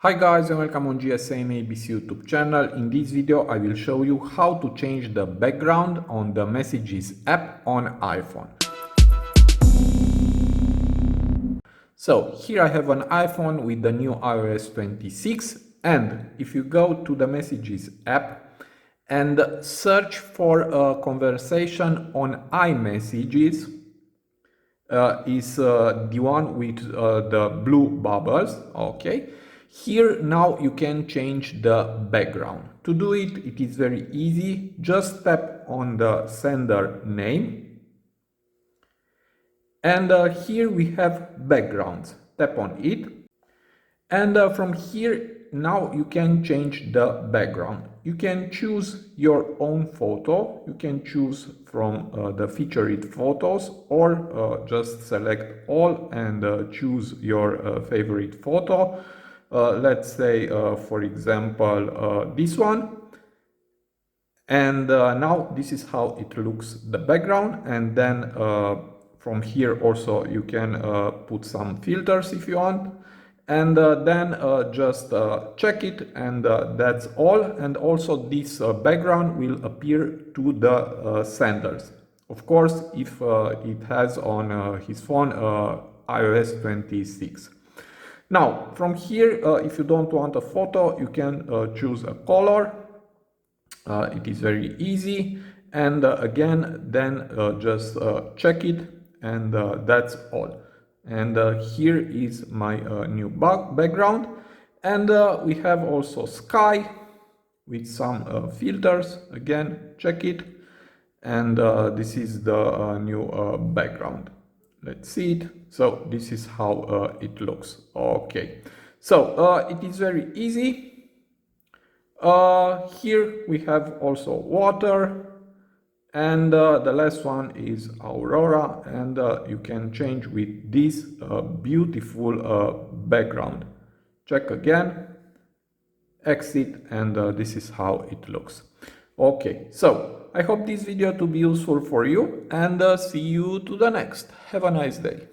Hi guys and welcome on GSM-ABC YouTube channel. In this video I will show you how to change the background on the Messages app on iPhone. So here I have an iPhone with the new iOS 26, and if you go to the Messages app and search for a conversation on iMessages, is the one with the blue bubbles. Okay, here now you can change the background. To do it, it is very easy. Just tap on the sender name, and here we have backgrounds. Tap on it, and from here now you can change the background. You can choose your own photo. You can choose from the featured photos, or just select all and choose your favorite photo. Let's say, for example, this one. And now this is how it looks, the background. And then from here also you can put some filters if you want. And then just check it, and that's all. And also this background will appear to the senders, of course, if it has on his phone iOS 26. Now from here, if you don't want a photo, you can choose a color. It is very easy, and again then just check it, and that's all. And here is my new background, and we have also sky with some filters. Again, check it, and this is the new background. Let's see it. So this is how it looks. Okay, so it is very easy. Here we have also water, and the last one is Aurora, and you can change with this beautiful background. Check again, exit, and this is how it looks. Okay, so I hope this video to be useful for you, and see you to the next. Have a nice day.